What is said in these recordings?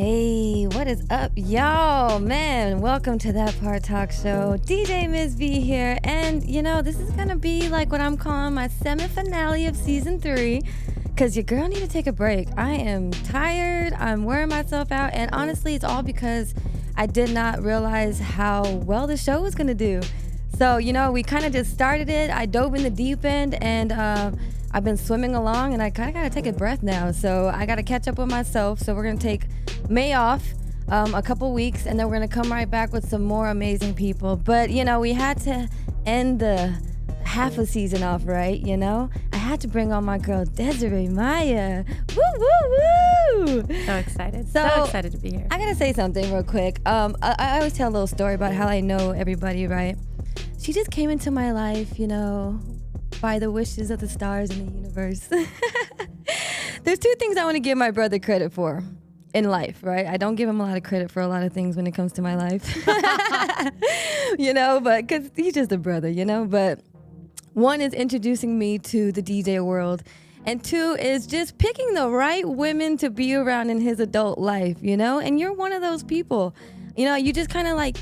Hey, what is up, y'all? Man, welcome to That Part Talk Show. DJ Ms. V here, and this is gonna be like what I'm calling my semi-finale of season 3, because your girl need to take a break. I am tired, I'm wearing myself out, and honestly, it's all because I did not realize how well the show was gonna do. So, we kind of just started it. I dove in the deep end, and I've been swimming along, and I kind of got to take a breath now. So I got to catch up with myself. So we're going to take May off a couple weeks, and then we're going to come right back with some more amazing people. But, we had to end the half a season off, right? I had to bring on my girl, Desiree Maya. Woo, woo, woo! So excited. So excited to be here. I got to say something real quick. I always tell a little story about how I know everybody, right? She just came into my life, by the wishes of the stars in the universe. There's two things I want to give my brother credit for in life, right? I don't give him a lot of credit for a lot of things when it comes to my life. But because he's just a brother, But one is introducing me to the DJ world. And two is just picking the right women to be around in his adult life, And you're one of those people. You just kind of like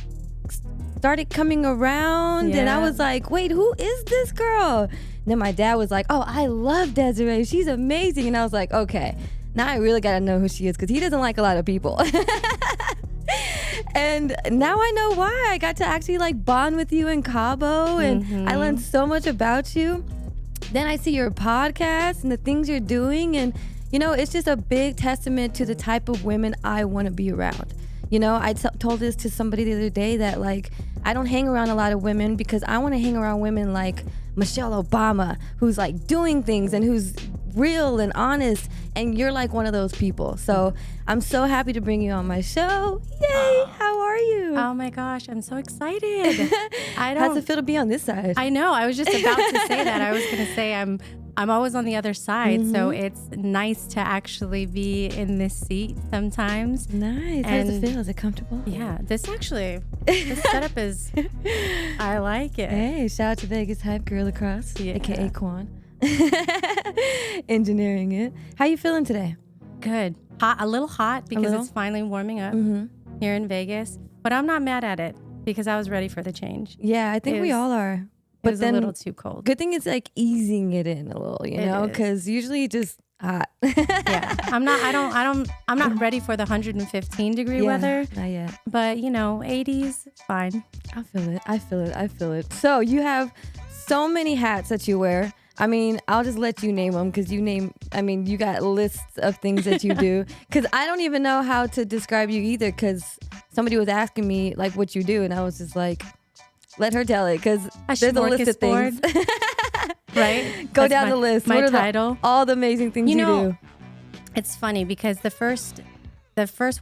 started coming around, and I was like, wait, who is this girl? And then my dad was like, oh, I love Desiree, she's amazing. And I was like, okay, now I really gotta know who she is, because he doesn't like a lot of people. And now I know why. I got to actually like bond with you in Cabo, and I learned so much about you. Then I see your podcast and the things you're doing, and it's just a big testament to the type of women I want to be around. I told this to somebody the other day that, like, I don't hang around a lot of women because I want to hang around women like Michelle Obama, who's, like, doing things and who's real and honest, and you're, like, one of those people. So I'm so happy to bring you on my show. Yay! How are you? Oh, my gosh. I'm so excited. How's it feel to be on this side? I know. I was just about to say that. I was going to say I'm always on the other side, so it's nice to actually be in this seat sometimes. Nice. How does it feel? Is it comfortable? Yeah, this setup is, I like it. Hey, shout out to Vegas Hype Girl Across, aka Quan. Engineering it. How you feeling today? Good. Hot, a little hot because it's finally warming up here in Vegas, but I'm not mad at it because I was ready for the change. Yeah, I think we all are. But it's a little too cold. Good thing it's like easing it in a little, because usually just hot. Yeah, I'm not ready for the 115 degree weather. Not yet. But 80s, fine. I feel it. So you have so many hats that you wear. I mean, I'll just let you name them because you got lists of things that you do. Because I don't even know how to describe you either, because somebody was asking me like what you do, and I was just like, let her tell it, because there's a list of things. Right? Go down the list. My title. All the amazing things you do. It's funny because the first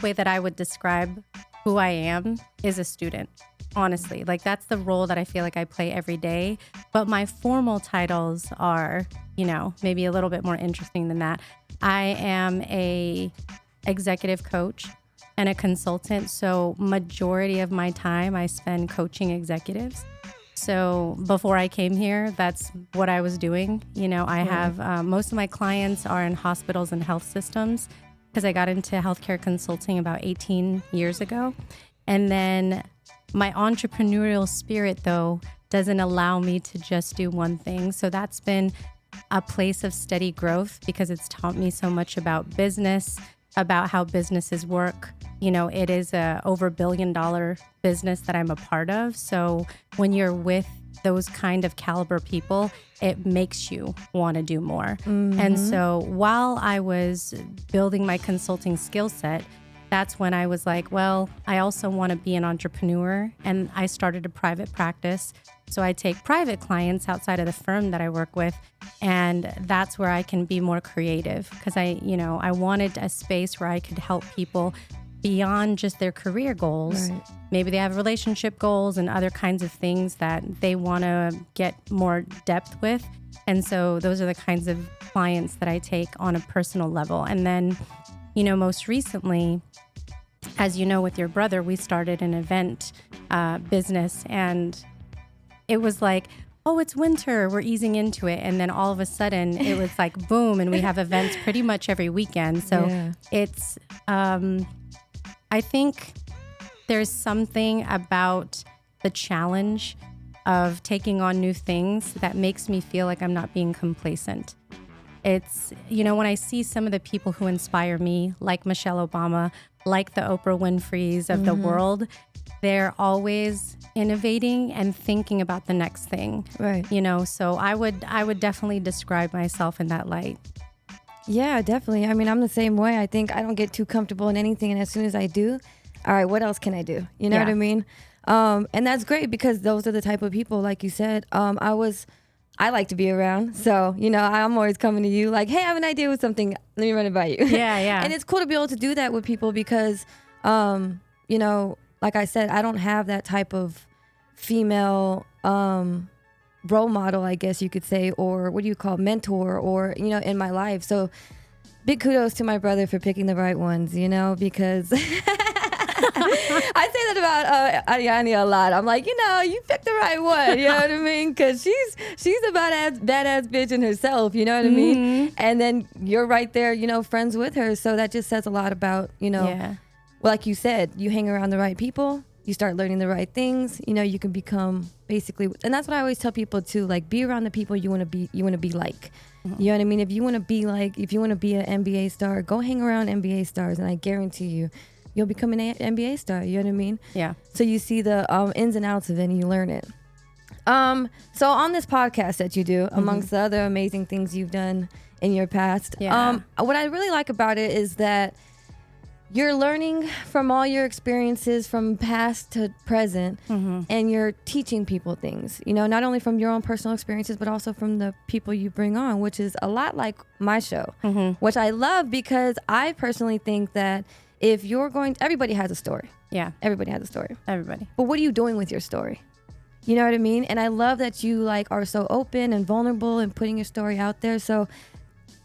way that I would describe who I am is a student. Honestly, like that's the role that I feel like I play every day. But my formal titles are, maybe a little bit more interesting than that. I am a executive coach and a consultant. So majority of my time I spend coaching executives. So before I came here, that's what I was doing. I have most of my clients are in hospitals and health systems because I got into healthcare consulting about 18 years ago. And then my entrepreneurial spirit, though, doesn't allow me to just do one thing. So that's been a place of steady growth because it's taught me so much about business, about how businesses work. It is a over $1 billion business that I'm a part of. So when you're with those kind of caliber people, it makes you want to do more. And so while I was building my consulting skill set, that's when I was like, well, I also want to be an entrepreneur. And I started a private practice. So I take private clients outside of the firm that I work with. And that's where I can be more creative because I wanted a space where I could help people beyond just their career goals. Right. Maybe they have relationship goals and other kinds of things that they want to get more depth with. And so those are the kinds of clients that I take on a personal level. And then, most recently, as you know, with your brother, we started an event business, and it was like, oh, it's winter, we're easing into it. And then all of a sudden it was like, boom, and we have events pretty much every weekend. So it's I think there's something about the challenge of taking on new things that makes me feel like I'm not being complacent. It's, when I see some of the people who inspire me, like Michelle Obama, like the Oprah Winfreys of the world, they're always innovating and thinking about the next thing. Right. So I would definitely describe myself in that light. Yeah, definitely. I mean, I'm the same way. I think I don't get too comfortable in anything. And as soon as I do, all right, what else can I do? You know what I mean? And that's great because those are the type of people, like you said, I like to be around. So, I'm always coming to you like, hey, I have an idea with something. Let me run it by you. Yeah. And it's cool to be able to do that with people because, like I said, I don't have that type of female role model, I guess you could say, or what do you call mentor or, in my life. So big kudos to my brother for picking the right ones, because I say that about Diani a lot. I'm like, you picked the right one. You know what I mean? Because she's a badass bitch in herself. You know what I mean? And then you're right there, friends with her. So that just says a lot about, well, like you said, you hang around the right people. You start learning the right things. You can become basically, and that's what I always tell people too. Like, be around the people you want to be. You want to be like. You know what I mean? If you want to be an NBA star, go hang around NBA stars, and I guarantee you'll become an NBA star. You know what I mean? Yeah. So you see the ins and outs of it and you learn it. So on this podcast that you do, amongst the other amazing things you've done in your past, what I really like about it is that you're learning from all your experiences from past to present, and you're teaching people things, not only from your own personal experiences, but also from the people you bring on, which is a lot like my show, which I love because I personally think that if you're everybody has a story. Yeah. Everybody has a story. Everybody. But what are you doing with your story? You know what I mean? And I love that you are so open and vulnerable and putting your story out there. So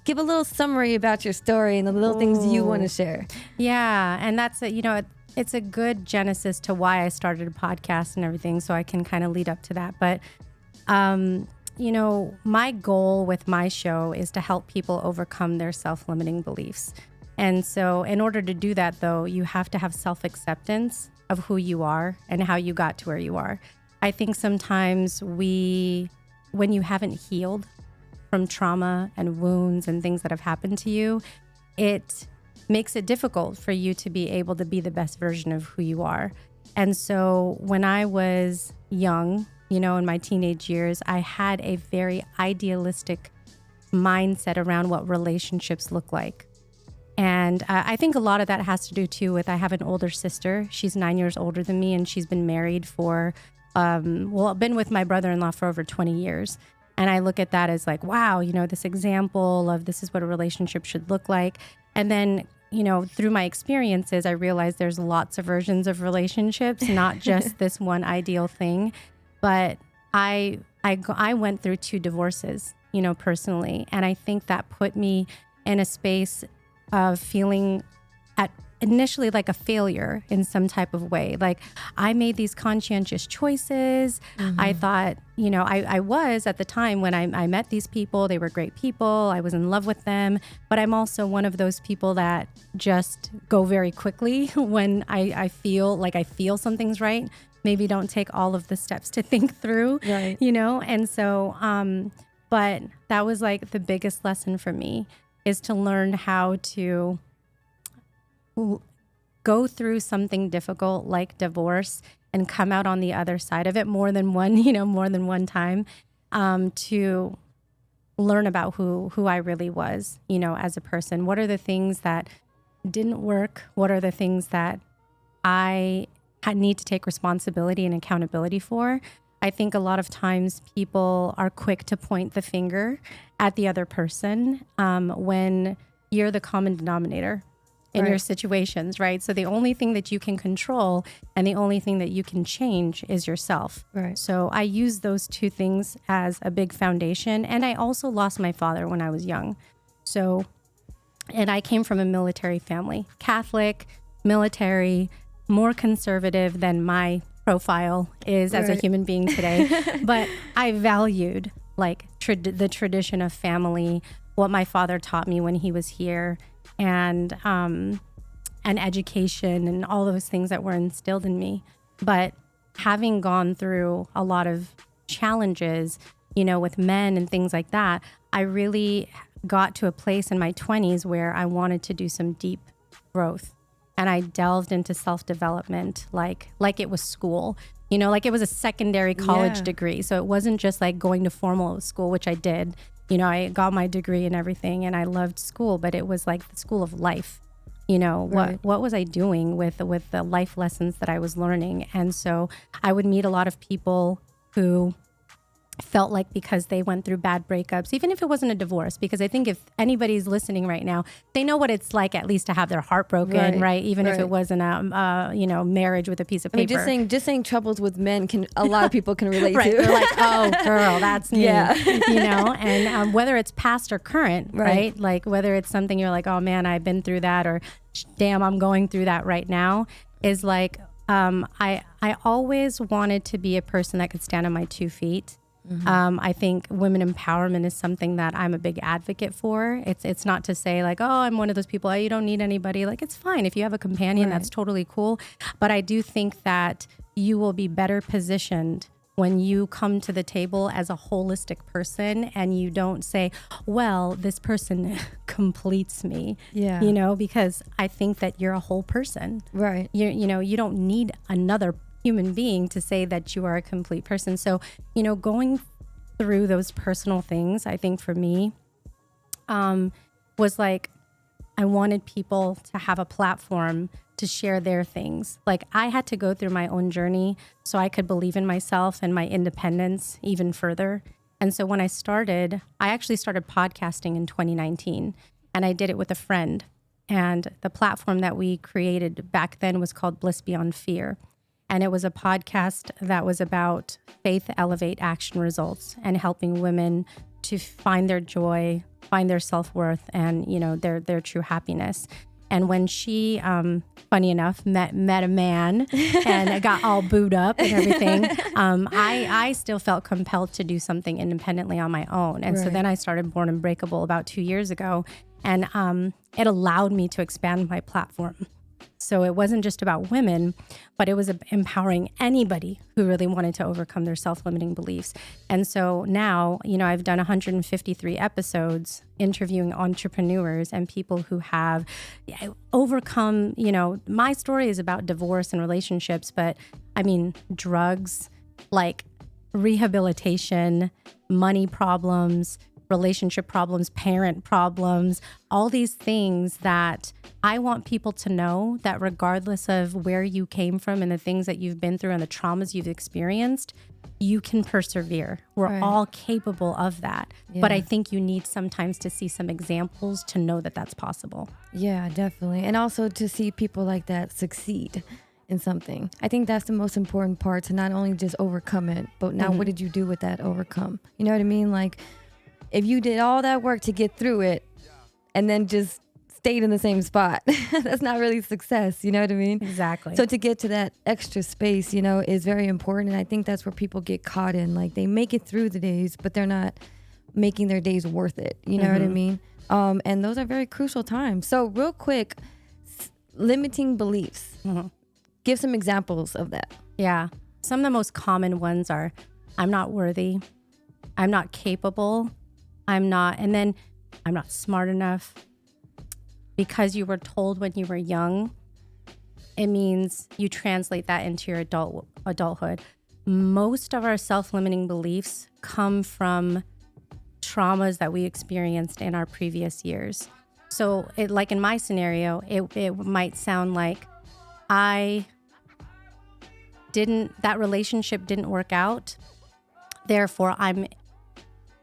give a little summary about your story and the little things you want to share. Yeah. And that's it's a good genesis to why I started a podcast and everything. So I can kind of lead up to that. But, my goal with my show is to help people overcome their self-limiting beliefs. And so in order to do that, though, you have to have self-acceptance of who you are and how you got to where you are. I think sometimes when you haven't healed from trauma and wounds and things that have happened to you, it makes it difficult for you to be able to be the best version of who you are. And so when I was young, in my teenage years, I had a very idealistic mindset around what relationships look like. And I think a lot of that has to do, too, with I have an older sister. She's 9 years older than me, and she's been married for, been with my brother-in-law for over 20 years. And I look at that as like, wow, this example of this is what a relationship should look like. And then, through my experiences, I realized there's lots of versions of relationships, not just this one ideal thing. But I went through 2 divorces, personally. And I think that put me in a space of feeling initially like a failure in some type of way. Like I made these conscientious choices. I thought, I was at the time when I met these people, they were great people. I was in love with them. But I'm also one of those people that just go very quickly when I feel something's right. Maybe don't take all of the steps to think through, right. And so, but that was like the biggest lesson for me, is to learn how to go through something difficult like divorce and come out on the other side of it more than one time, to learn about who I really was, as a person. What are the things that didn't work? What are the things that I need to take responsibility and accountability for? I think a lot of times people are quick to point the finger at the other person when you're the common denominator in your situations, right? So the only thing that you can control and the only thing that you can change is yourself. Right. So I use those 2 things as a big foundation. And I also lost my father when I was young. So, and I came from a military family, Catholic, military, more conservative than my profile is as a human being today. But I valued like the tradition of family, what my father taught me when he was here. And and education and all those things that were instilled in me. But having gone through a lot of challenges, you know, with men and things like that, I really got to a place in my 20s where I wanted to do some deep growth. And I delved into self-development like it was school, you know, like it was a secondary college degree. So it wasn't just like going to formal school, which I did. You know, I got my degree and everything, and I loved school, but it was like the school of life. You know, what was I doing with the life lessons that I was learning? And so I would meet a lot of people who felt like because they went through bad breakups, even if it wasn't a divorce, because I think if anybody's listening right now, they know what it's like at least to have their heart broken, right? Even if it wasn't a you know, marriage with a piece of paper. I mean, just saying troubles with men a lot of people can relate to. They're like, oh girl, that's me, you know? And whether it's past or current, right? Like whether it's something you're like, oh man, I've been through that, or damn, I'm going through that right now, is like, I always wanted to be a person that could stand on my 2 feet. I think women empowerment is something that I'm a big advocate for. It's not to say like, oh, I'm one of those people, you don't need anybody. Like, it's fine. If you have a companion, that's totally cool. But I do think that you will be better positioned when you come to the table as a holistic person and you don't say, well, this person completes me, you know, because I think that you're a whole person. Right. You know, you don't need another human being to say that you are a complete person. So, you know, going through those personal things, I think for me, was like, I wanted people to have a platform to share their things. Like I had to go through my own journey so I could believe in myself and my independence even further. And so when I actually started podcasting in 2019, and I did it with a friend. And the platform that we created back then was called Bliss Beyond Fear. And it was a podcast that was about faith, elevate, action, results, and helping women to find their joy, find their self-worth, and, you know, their true happiness. And when she, funny enough, met a man and got all booed up and everything, I still felt compelled to do something independently on my own. And so then I started Unbreakable about 2 years ago, and it allowed me to expand my platform. So it wasn't just about women, but it was empowering anybody who really wanted to overcome their self-limiting beliefs. And so now, you know, I've done 153 episodes interviewing entrepreneurs and people who have overcome, you know, my story is about divorce and relationships, but I mean, drugs, like rehabilitation, money problems, relationship problems, parent problems, all these things that I want people to know that regardless of where you came from and the things that you've been through and the traumas you've experienced, you can persevere. We're all capable of that. Yeah. But I think you need sometimes to see some examples to know that that's possible. Yeah, definitely. And also to see people like that succeed in something. I think that's the most important part, to not only just overcome it, but now what did you do with that overcome? You know what I mean? Like, if you did all that work to get through it and then just stayed in the same spot, that's not really success. You know what I mean? Exactly. So to get to that extra space, you know, is very important. And I think that's where people get caught in. Like, they make it through the days, but they're not making their days worth it. You know what I mean? And those are very crucial times. So real quick, limiting beliefs. Give some examples of that. Yeah. Some of the most common ones are, I'm not worthy. I'm not capable. I'm not smart enough. Because you were told when you were young, it means you translate that into your adulthood. Most of our self-limiting beliefs come from traumas that we experienced in our previous years. So it, like in my scenario, it might sound like that relationship didn't work out. Therefore, I'm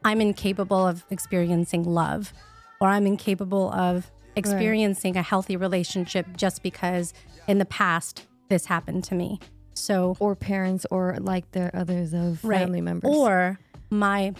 incapable of experiencing love, or I'm incapable of experiencing a healthy relationship just because in the past this happened to me. So, or parents, or like there are others of family members, or my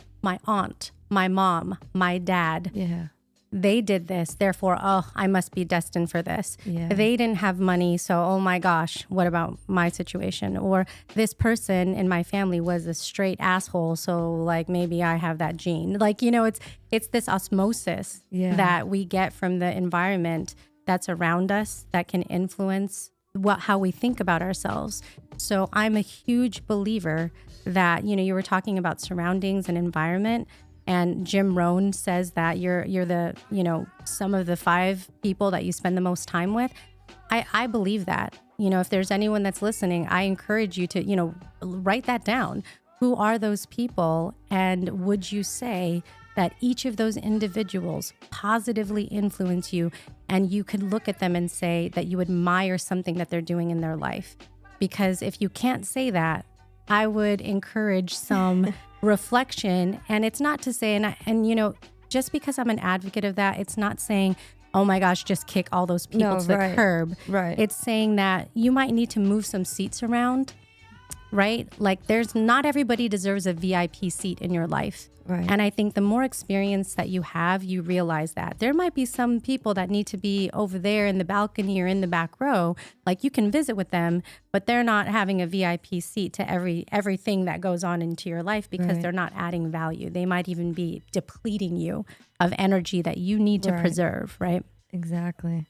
aunt, my mom, my dad. Yeah. They did this, therefore, I must be destined for this. Yeah. They didn't have money, so, oh my gosh, what about my situation? Or this person in my family was a straight asshole, so like maybe I have that gene. Like, you know, it's this osmosis that we get from the environment that's around us that can influence how we think about ourselves. So I'm a huge believer that, you were talking about surroundings and environment, and Jim Rohn says that you're the, some of the 5 people that you spend the most time with. I believe that. If there's anyone that's listening, I encourage you to, write that down. Who are those people? And would you say that each of those individuals positively influence you, and you could look at them and say that you admire something that they're doing in their life? Because if you can't say that, I would encourage some reflection. And it's not to say, and just because I'm an advocate of that, it's not saying, oh my gosh, just kick all those people to the curb. Right. It's saying that you might need to move some seats around, right? Like not everybody deserves a VIP seat in your life. Right. And I think the more experience that you have, you realize that there might be some people that need to be over there in the balcony or in the back row. Like you can visit with them, but they're not having a VIP seat to everything that goes on into your life, because they're not adding value. They might even be depleting you of energy that you need to preserve, right? Exactly.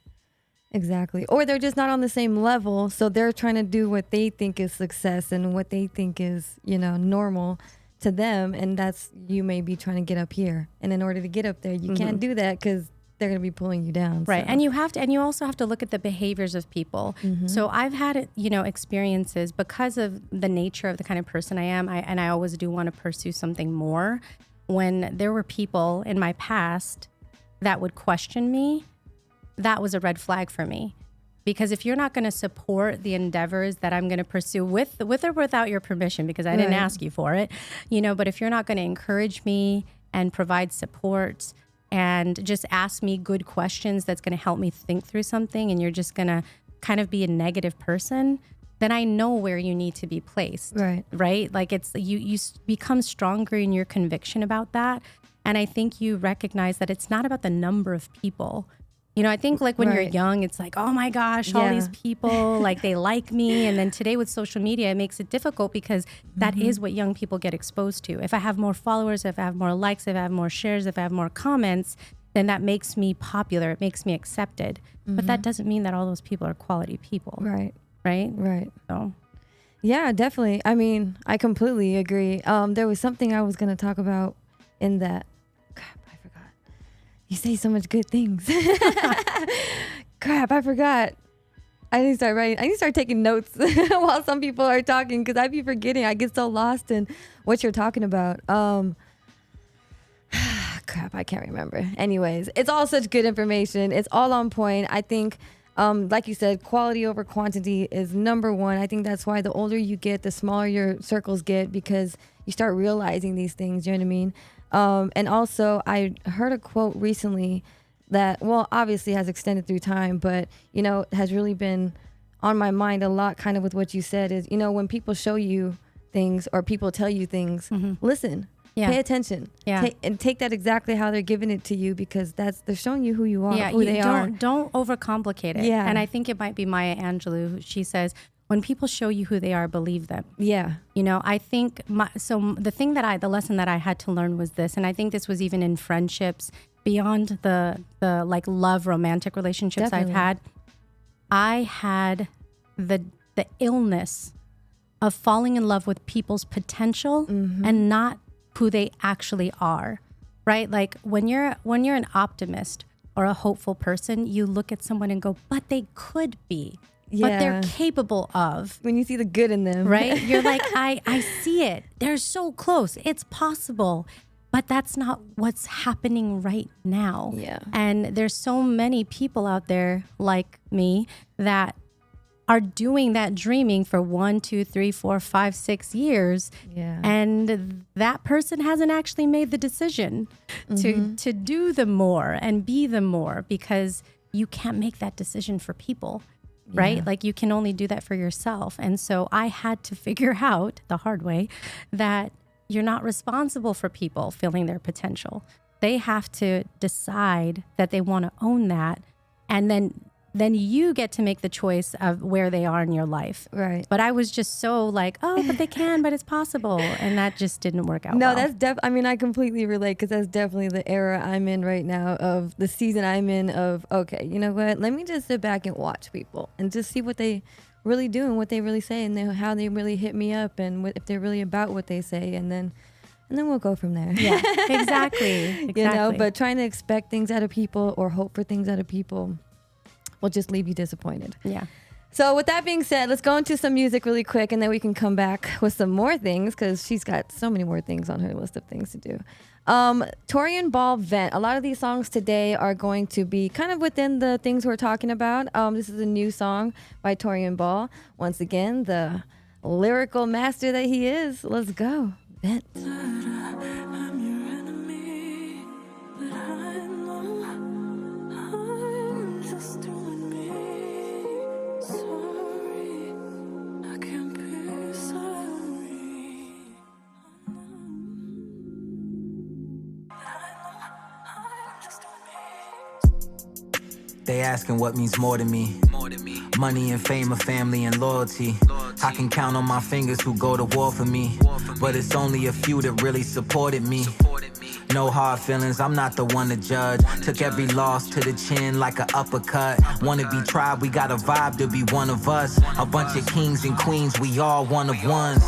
Or they're just not on the same level. So they're trying to do what they think is success and what they think is, normal to them. And that's, you may be trying to get up here. And in order to get up there, you can't do that because they're going to be pulling you down. Right. So. And you also have to look at the behaviors of people. So I've had, experiences because of the nature of the kind of person I am. And I always do want to pursue something more. When there were people in my past that would question me, that was a red flag for me. Because if you're not going to support the endeavors that I'm going to pursue with or without your permission, because I didn't ask you for it, but if you're not going to encourage me and provide support and just ask me good questions that's going to help me think through something, and you're just going to kind of be a negative person, then I know where you need to be placed. Right? Like it's, you become stronger in your conviction about that. And I think you recognize that it's not about the number of people. I think like when you're young, it's like, oh my gosh, all these people, like they like me. And then today with social media, it makes it difficult because that is what young people get exposed to. If I have more followers, if I have more likes, if I have more shares, if I have more comments, then that makes me popular. It makes me accepted. But that doesn't mean that all those people are quality people. Right. So. Yeah, definitely. I mean, I completely agree. There was something I was going to talk about in that. You say so much good things. Crap, I forgot. I need to start writing. I need to start taking notes while some people are talking, because I be forgetting. I get so lost in what you're talking about. Crap, I can't remember. Anyways, it's all such good information. It's all on point. I think, like you said, quality over quantity is number one. I think that's why the older you get, the smaller your circles get, because you start realizing these things. You know what I mean? And also, I heard a quote recently that, well, obviously has extended through time, but, has really been on my mind a lot, kind of with what you said is, when people show you things or people tell you things, listen, pay attention, and take that exactly how they're giving it to you, because they're showing you who you are, who they are. Don't overcomplicate it. Yeah. And I think it might be Maya Angelou. She says, when people show you who they are, believe them. Yeah. I think the lesson that I had to learn was this, and I think this was even in friendships beyond the like love romantic relationships I've had. I had the illness of falling in love with people's potential and not who they actually are. Right? Like when you're an optimist or a hopeful person, you look at someone and go, but they could be. But they're capable of. When you see the good in them. Right? You're like, I see it. They're so close. It's possible. But that's not what's happening right now. Yeah. And there's so many people out there like me that are doing that dreaming for 1, 2, 3, 4, 5, 6 years. Yeah. And that person hasn't actually made the decision to do the more and be the more, because you can't make that decision for people. Right? Like you can only do that for yourself. And so I had to figure out the hard way that you're not responsible for people filling their potential. They have to decide that they want to own that. And then then you get to make the choice of where they are in your life. Right. But I was just so like, oh, but they can, but it's possible. And that just didn't work out No, well. that's I mean, I completely relate, because that's definitely the era I'm in right now, of the season I'm in of, okay, you know what? Let me just sit back and watch people and just see what they really do and what they really say, and then how they really hit me up, and if they're really about what they say, and then we'll go from there. Yeah, exactly. You know, but trying to expect things out of people or hope for things out of people will just leave you disappointed. Yeah. So with that being said, let's go into some music really quick, and then we can come back with some more things, because she's got so many more things on her list of things to do. Torrian Ball Vent. A lot of these songs today are going to be kind of within the things we're talking about. This is a new song by Torrian Ball. Once again, the lyrical master that he is. Let's go. Vent. I'm your enemy, but I know I'm just doing me. Sorry, I can't be sorry. I'm just doing me. They asking what means more to me. Money and fame, a family and loyalty. I can count on my fingers who go to war for me, but it's only a few that really supported me. No hard feelings, I'm not the one to judge. Took every loss to the chin like an uppercut. Wanna be tried, we got a vibe to be one of us. A bunch of kings and queens, we all one of ones.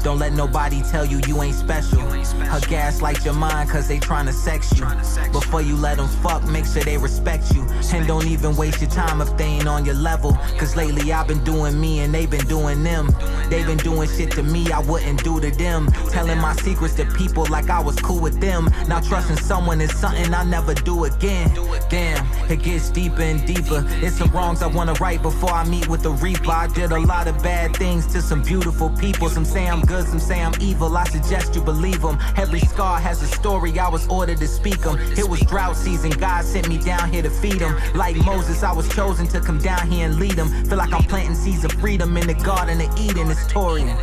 Don't let nobody tell you you ain't special. Her gaslight your mind cause they tryna sex you. Before you let them fuck, make sure they respect you. And don't even waste your time if they ain't on your level. Cause lately I've been doing me and they been doing them. They been doing shit to me I wouldn't do to them. Telling my secrets to people like I was cool with them. Now trusting someone is something I never do again. Damn, it gets deeper and deeper. It's some wrongs I wanna right before I meet with the reaper. I did a lot of bad things to some beautiful people. Some say I'm good, some say I'm evil. I suggest you believe them. Every scar has a story, I was ordered to speak them. It was drought season, God sent me down here to feed them. Like Moses, I was chosen to come down here and lead them. Feel like I'm planting seeds of freedom in the garden of Eden. It's Torrian.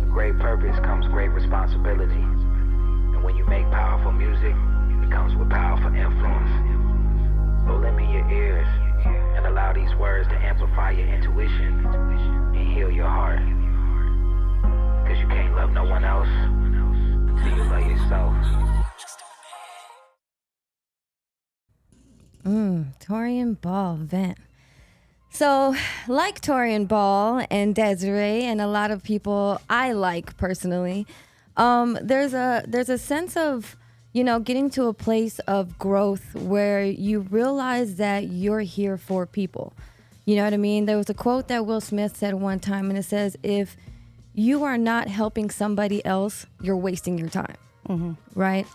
With great purpose comes great responsibility. And when you make powerful music, it comes with powerful influence. So lend me your ears and allow these words to amplify your intuition and heal your heart. Cause you can't love no one else till you love yourself. Torrian Ball Vent. So, like Torrian Ball and Desiree and a lot of people I like personally, there's a sense of, you know, getting to a place of growth where you realize that you're here for people. You know what I mean? There was a quote that Will Smith said one time, and it says, if you are not helping somebody else, you're wasting your time. Right?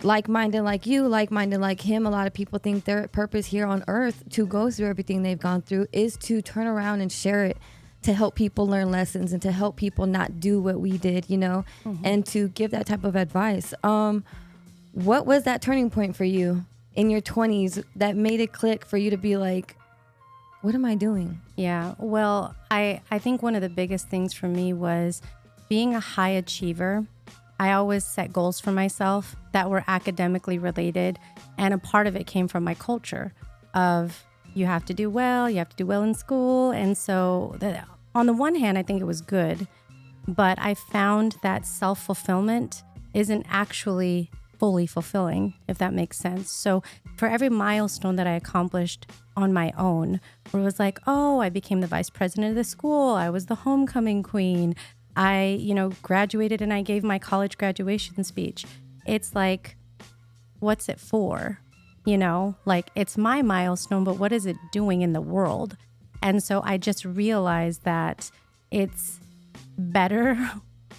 Like-minded like you, like-minded like him, a lot of people think their purpose here on earth to go through everything they've gone through is to turn around and share it, to help people learn lessons and to help people not do what we did, you know, and to give that type of advice. What was that turning point for you in your 20s that made it click for you to be like, what am I doing? Yeah, well, I think one of the biggest things for me was being a high achiever. I always set goals for myself that were academically related, and a part of it came from my culture of you have to do well in school. And so on the one hand, I think it was good, but I found that self-fulfillment isn't actually fully fulfilling, if that makes sense. So for every milestone that I accomplished on my own, where it was like, oh, I became the vice president of the school, I was the homecoming queen, I, graduated and I gave my college graduation speech. It's like, what's it for? Like it's my milestone, but what is it doing in the world? And so I just realized that it's better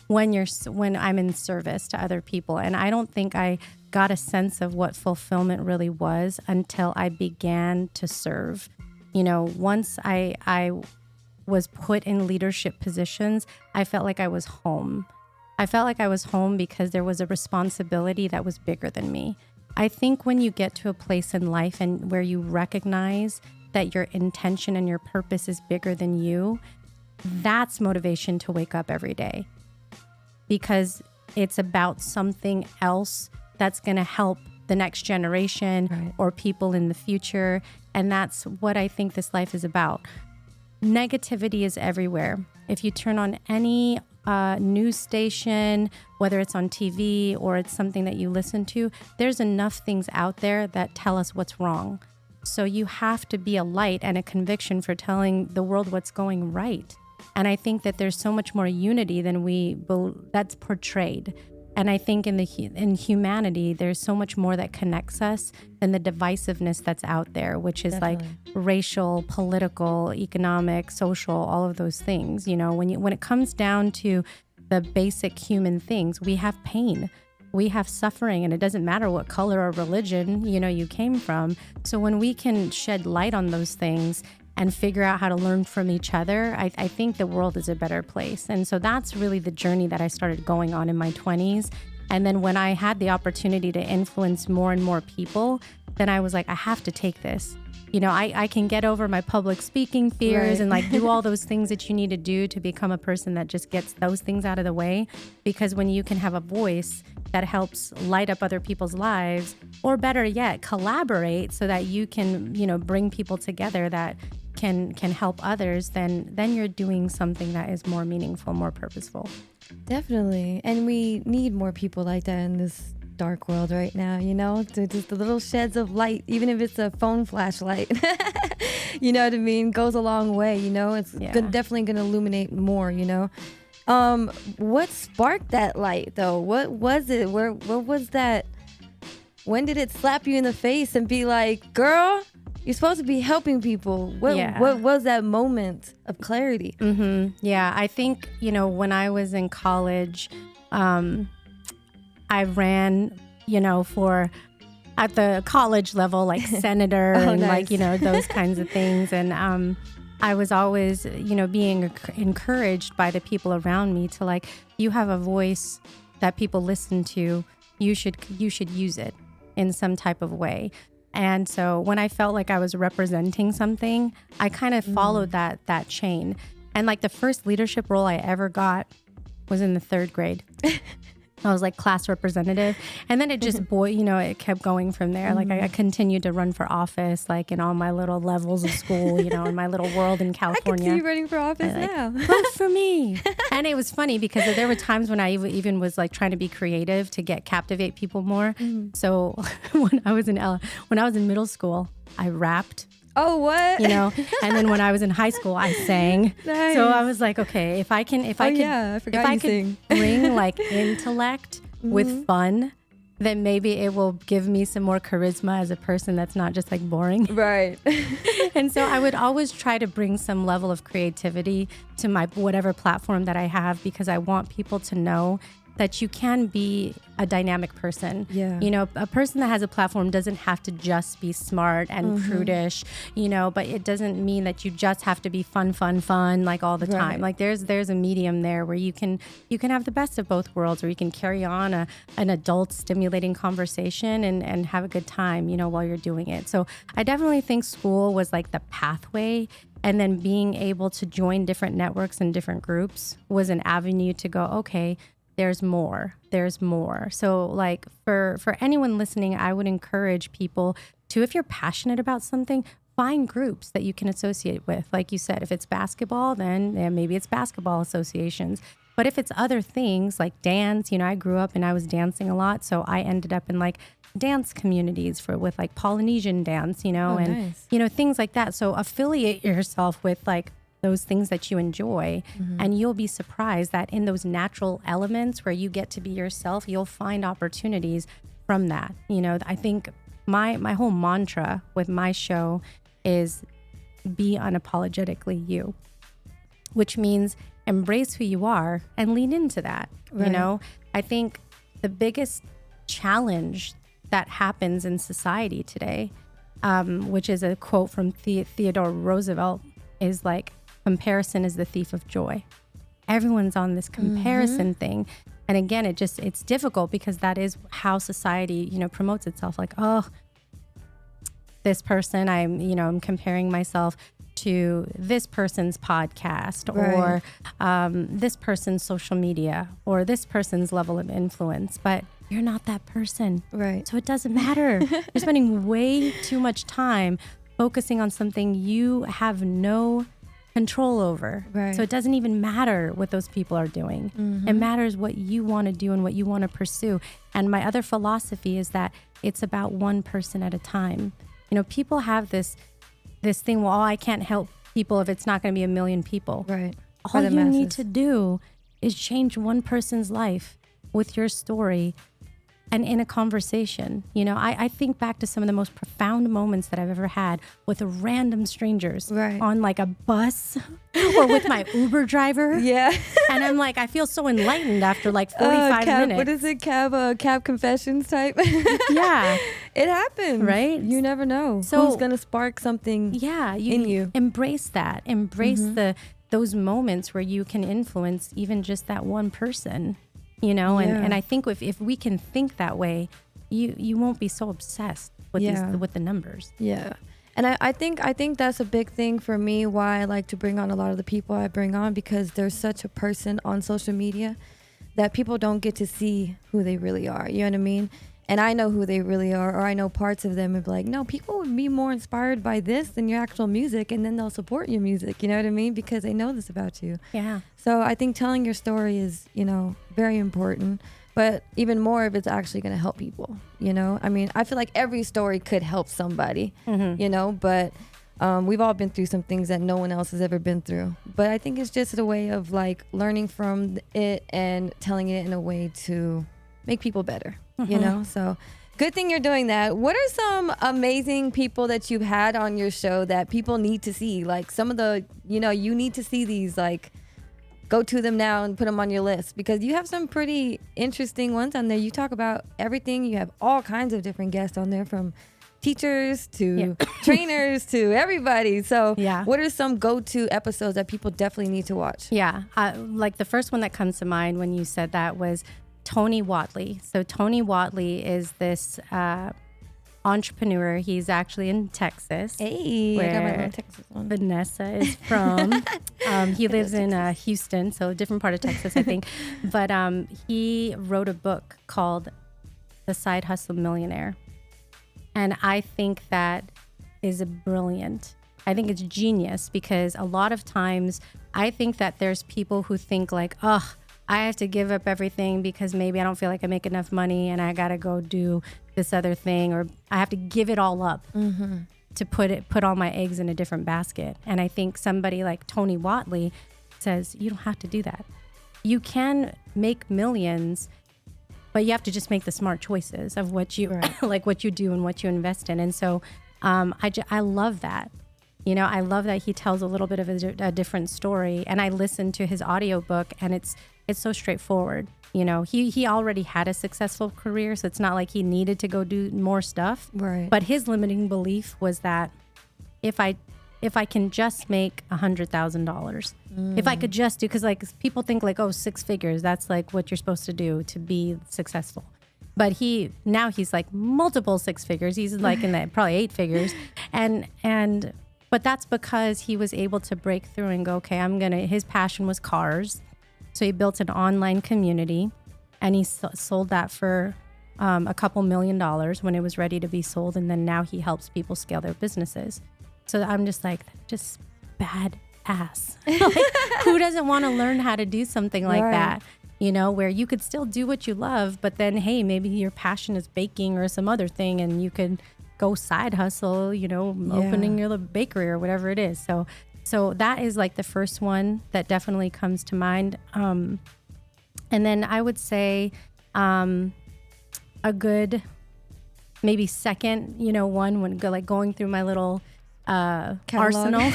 when I'm in service to other people. And I don't think I got a sense of what fulfillment really was until I began to serve. Once I was put in leadership positions, I felt like I was home. I felt like I was home because there was a responsibility that was bigger than me. I think when you get to a place in life and where you recognize that your intention and your purpose is bigger than you, that's motivation to wake up every day, because it's about something else that's going to help the next generation Right. or people in the future. And that's what I think this life is about. Negativity is everywhere. If you turn on any news station, whether it's on TV or it's something that you listen to, there's enough things out there that tell us what's wrong. So you have to be a light and a conviction for telling the world what's going right. And I think that there's so much more unity than that's portrayed. And I think in humanity, there's so much more that connects us than the divisiveness that's out there, which is Definitely. like racial, political, economic, social, all of those things. You know, when it comes down to the basic human things, we have pain, we have suffering, and it doesn't matter what color or religion, you know, you came from. So when we can shed light on those things and figure out how to learn from each other, I think the world is a better place. And so that's really the journey that I started going on in my 20s. And then when I had the opportunity to influence more and more people, then I was like, I have to take this. You know, I can get over my public speaking fears Right. and like do all those things that you need to do to become a person that just gets those things out of the way. Because when you can have a voice that helps light up other people's lives, or better yet, collaborate so that you can, you know, bring people together that can help others, then you're doing something that is more meaningful, more purposeful. Definitely. And we need more people like that in this dark world right now, you know, just the little sheds of light, even if it's a phone flashlight, you know what I mean, goes a long way, you know, it's definitely going to illuminate more, you know. What sparked that light though? What was it? What was that? When did it slap you in the face and be like, girl, you're supposed to be helping people? What was that moment of clarity? Mm-hmm. Yeah, I think, you know, when I was in college, I ran, you know, for at the college level, like senator and nice. like, you know, those kinds of things. And I was always, you know, being encouraged by the people around me to like, you have a voice that people listen to, you should use it in some type of way. And so when I felt like I was representing something, I kind of followed that chain. And like the first leadership role I ever got was in the 3rd grade. I was like class representative. And then it just, it kept going from there. Like I continued to run for office, like in all my little levels of school, you know, in my little world in I California. can see you running for office now. Vote for me. And it was funny because there were times when I even was like trying to be creative to captivate people more. So when I was in middle school, I rapped. Oh, what? You know, and then when I was in high school, I sang. Nice. So I was like, okay, if I could bring like intellect with fun, then maybe it will give me some more charisma as a person that's not just like boring. Right. And so I would always try to bring some level of creativity to my whatever platform that I have, because I want people to know that you can be a dynamic person. Yeah. You know, a person that has a platform doesn't have to just be smart and prudish, you know, but it doesn't mean that you just have to be fun like all the time. Like there's a medium there where you can have the best of both worlds, or you can carry on an adult stimulating conversation and have a good time, you know, while you're doing it. So I definitely think school was like the pathway. And then being able to join different networks and different groups was an avenue to go, okay, there's more. So like for anyone listening, I would encourage people to, if you're passionate about something, find groups that you can associate with. Like you said, if it's basketball, then maybe it's basketball associations. But if it's other things like dance, you know, I grew up and I was dancing a lot. So I ended up in like dance communities with like Polynesian dance, you know, nice. you know, things like that. So affiliate yourself with like those things that you enjoy, and you'll be surprised that in those natural elements where you get to be yourself, you'll find opportunities from that. You know, I think my whole mantra with my show is be unapologetically you, which means embrace who you are and lean into that. Right. You know, I think the biggest challenge that happens in society today, which is a quote from Theodore Roosevelt, is like, comparison is the thief of joy. Everyone's on this comparison thing. And again, it's difficult because that is how society, you know, promotes itself. Like, oh, this person, I'm comparing myself to this person's podcast, or this person's social media, or this person's level of influence. But you're not that person. Right. So it doesn't matter. You're spending way too much time focusing on something you have no control over. Right. So it doesn't even matter what those people are doing. It matters what you want to do and what you want to pursue. And my other philosophy is that it's about one person at a time. You know, people have this thing, well, I can't help people if it's not going to be a million people. Right. All you need to do is change one person's life with your story and in a conversation. You know, I think back to some of the most profound moments that I've ever had with random strangers on like a bus or with my Uber driver. Yeah. And I'm like, I feel so enlightened after like 45 minutes. What is it? Cab confessions type? Yeah. It happens. Right? You never know. So, who's going to spark something in you. Embrace that. Embrace those moments where you can influence even just that one person. You know, and I think if we can think that way, you won't be so obsessed with with the numbers. Yeah. And I think that's a big thing for me, why I like to bring on a lot of the people I bring on, because there's such a person on social media that people don't get to see who they really are. You know what I mean? And I know who they really are, or I know parts of them, and be like, no, people would be more inspired by this than your actual music, and then they'll support your music. You know what I mean? Because they know this about you. Yeah. So I think telling your story is, you know, very important, but even more if it's actually going to help people. You know, I mean, I feel like every story could help somebody. You know, but we've all been through some things that no one else has ever been through. But I think it's just a way of like learning from it and telling it in a way to make people better. You know, so good thing you're doing that. What are some amazing people that you've had on your show that people need to see? Like some of the, you know, you need to see these, like go to them now and put them on your list, because you have some pretty interesting ones on there. You talk about everything. You have all kinds of different guests on there, from teachers to trainers to everybody. So what are some go-to episodes that people definitely need to watch? Yeah. Like the first one that comes to mind when you said that was Tony Watley. So Tony Watley is this entrepreneur. He's actually in Texas. Hey, where I got my little Texas one. Vanessa is from. He lives in Houston, so a different part of Texas, I think. But he wrote a book called The Side Hustle Millionaire. And I think that is brilliant. I think it's genius, because a lot of times I think that there's people who think like, oh, I have to give up everything because maybe I don't feel like I make enough money and I got to go do this other thing, or I have to give it all up to put all my eggs in a different basket. And I think somebody like Tony Watley says, you don't have to do that. You can make millions, but you have to just make the smart choices of what you like, what you do and what you invest in. And so I love that. You know, I love that he tells a little bit of a different story. And I listened to his audiobook, and it's so straightforward. You know, he already had a successful career, so it's not like he needed to go do more stuff. Right. But his limiting belief was that if I can just make $100,000, if I could just do, because like people think like, oh, 6 figures, that's like what you're supposed to do to be successful. But he's like multiple 6 figures. He's like in the probably 8 figures, but that's because he was able to break through and go, okay, his passion was cars. So he built an online community, and he sold that for a couple $1 million when it was ready to be sold. And then now he helps people scale their businesses. So I'm just like, just badass. Like, who doesn't want to learn how to do something like that? You know, where you could still do what you love, but then, hey, maybe your passion is baking or some other thing, and you could go side hustle, you know, opening your little bakery or whatever it is. So that is like the first one that definitely comes to mind. And then I would say a good maybe second, you know, one when going through my little arsenal,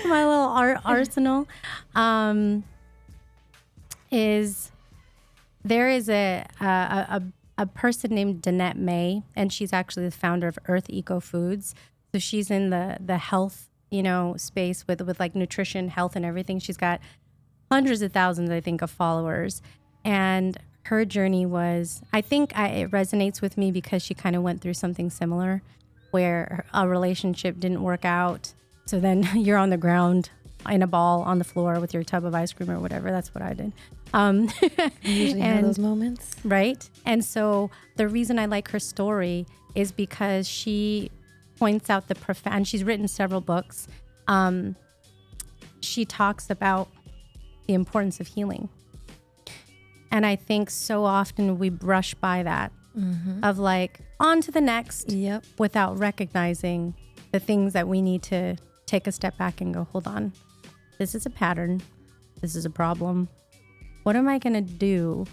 my little arsenal, is there is a person named Danette May, and she's actually the founder of Earth Eco Foods. So she's in the health, you know, space with like nutrition, health, and everything. She's got hundreds of thousands, I think, of followers. And her journey was, I think it resonates with me because she kind of went through something similar where a relationship didn't work out. So then you're on the ground in a ball on the floor with your tub of ice cream or whatever. That's what I did. You usually have those moments. Right. And so the reason I like her story is because she points out the profound, she's written several books. She talks about the importance of healing. And I think so often we brush by that of like on to the next without recognizing the things that we need to take a step back and go, hold on, this is a pattern. This is a problem. What am I going to do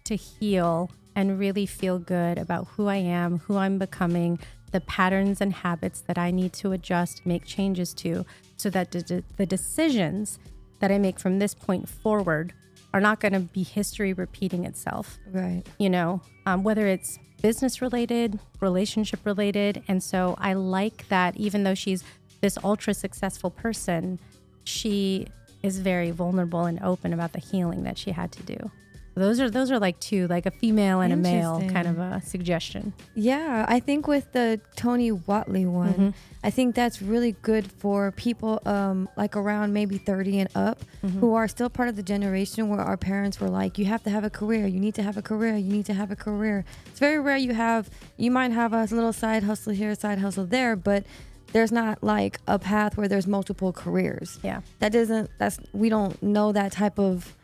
to heal and really feel good about who I am, who I'm becoming, the patterns and habits that I need to adjust, make changes to, so that the decisions that I make from this point forward are not going to be history repeating itself. Right. You know, whether it's business related, relationship related. And so I like that even though she's this ultra successful person, she is very vulnerable and open about the healing that she had to do. Those are like two, like a female and a male kind of a suggestion. Yeah, I think with the Tony Watley one, I think that's really good for people like around maybe 30 and up who are still part of the generation where our parents were like, you have to have a career, you need to have a career, you need to have a career. It's very rare you might have a little side hustle here, side hustle there, but there's not like a path where there's multiple careers. Yeah. We don't know that type of,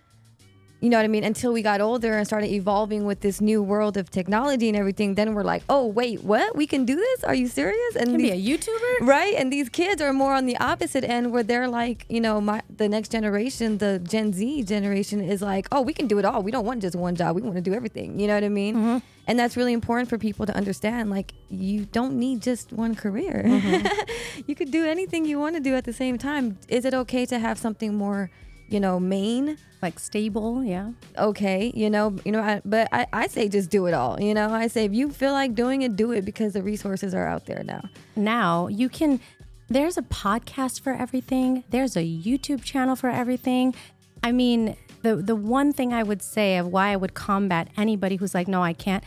you know what I mean? Until we got older and started evolving with this new world of technology and everything, then we're like, oh, wait, what? We can do this? Are you serious? And can be a YouTuber? Right. And these kids are more on the opposite end where they're like, you know, the next generation, the Gen Z generation is like, oh, we can do it all. We don't want just one job. We want to do everything. You know what I mean? And that's really important for people to understand. Like, you don't need just one career. You could do anything you want to do at the same time. Is it okay to have something more, you know, main? Like stable, yeah. Okay, but I say just do it all. You know, I say if you feel like doing it, do it, because the resources are out there now. Now you can, there's a podcast for everything. There's a YouTube channel for everything. I mean, the one thing I would say of why I would combat anybody who's like, no, I can't.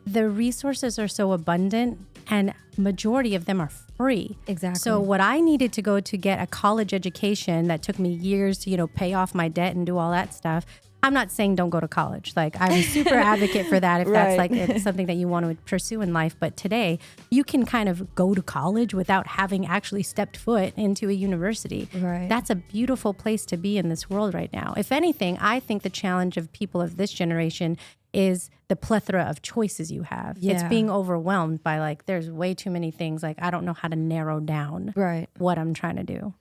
The resources are so abundant and majority of them are free. Exactly. So what I needed to go to get a college education that took me years to, pay off my debt and do all that stuff. I'm not saying don't go to college. Like, I'm a super advocate for that if that's like it's something that you want to pursue in life. But today you can kind of go to college without having actually stepped foot into a university. Right. That's a beautiful place to be in this world right now. If anything, I think the challenge of people of this generation is the plethora of choices you have. Yeah. It's being overwhelmed by like, there's way too many things. Like, I don't know how to narrow down what I'm trying to do.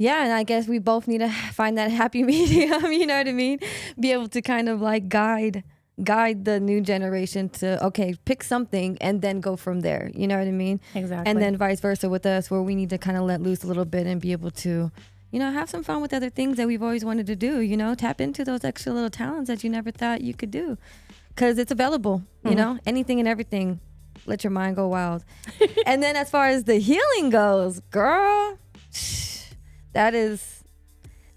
Yeah, and I guess we both need to find that happy medium, you know what I mean? Be able to kind of like guide the new generation to, okay, pick something and then go from there, you know what I mean? Exactly. And then vice versa with us, where we need to kind of let loose a little bit and be able to, have some fun with other things that we've always wanted to do, tap into those extra little talents that you never thought you could do. Because it's available, anything and everything. Let your mind go wild. And then as far as the healing goes, girl, that's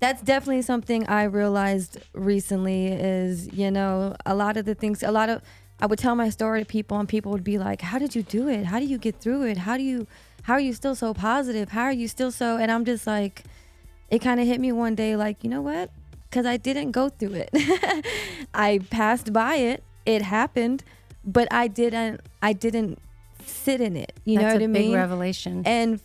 definitely something I realized recently is, a lot of the things, I would tell my story to people and people would be like, how did you do it? How do you get through it? How are you still so positive? How are you still so, and I'm just like, it kind of hit me one day, like, you know what? Because I didn't go through it. I passed by it. It happened, but I didn't sit in it. You know what I mean? That's a big revelation. And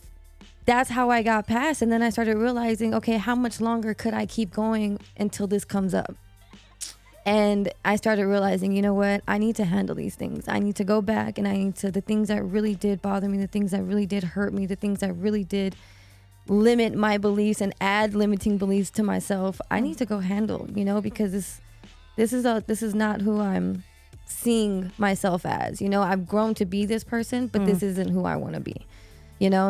that's how I got past. And then I started realizing, okay, how much longer could I keep going until this comes up? And I started realizing, you know what? I need to handle these things. I need to go back and I need to, the things that really did bother me, the things that really did hurt me, the things that really did limit my beliefs and add limiting beliefs to myself, I need to go handle, because this is not who I'm seeing myself as. I've grown to be this person, but this isn't who I want to be.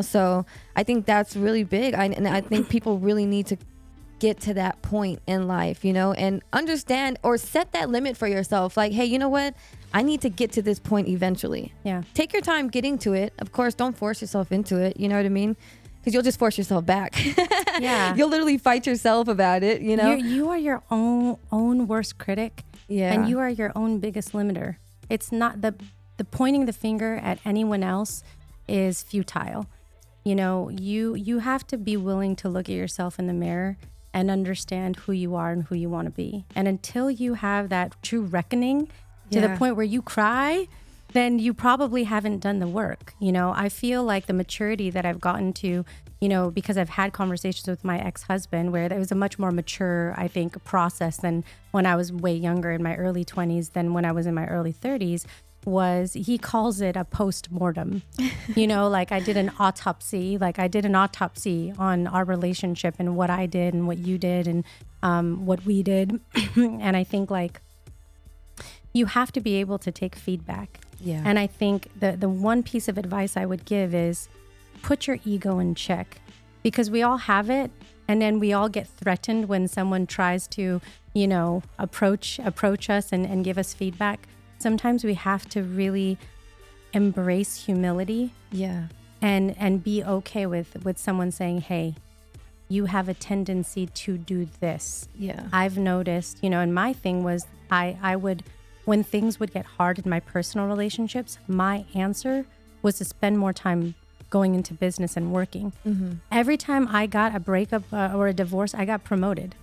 So I think that's really big. And I think people really need to get to that point in life, and understand or set that limit for yourself. Like, hey, you know what? I need to get to this point eventually. Yeah. Take your time getting to it. Of course, don't force yourself into it. You know what I mean? Because you'll just force yourself back. Yeah. You'll literally fight yourself about it, You are your own worst critic. Yeah. And you are your own biggest limiter. It's not the pointing the finger at anyone else is futile. You have to be willing to look at yourself in the mirror and understand who you are and who you want to be. And until you have that true reckoning to the point where you cry, then you probably haven't done the work. You know, I feel like the maturity that I've gotten to, you know, because I've had conversations with my ex-husband where there was a much more mature, I think, process than when I was way younger in my early 20s than when I was in my early 30s, was he calls it a post-mortem. You know, like I did an autopsy on our relationship and what I did and what you did and what we did. And I think like you have to be able to take feedback. Yeah. And I think the one piece of advice I would give is put your ego in check, because we all have it. And then we all get threatened when someone tries to, you know, approach us and give us feedback. Sometimes we have to really embrace humility. Yeah. And be okay with someone saying, hey, you have a tendency to do this. Yeah. I've noticed, you know, and my thing was I would, when things would get hard in my personal relationships, my answer was to spend more time going into business and working. Mm-hmm. Every time I got a breakup or a divorce, I got promoted.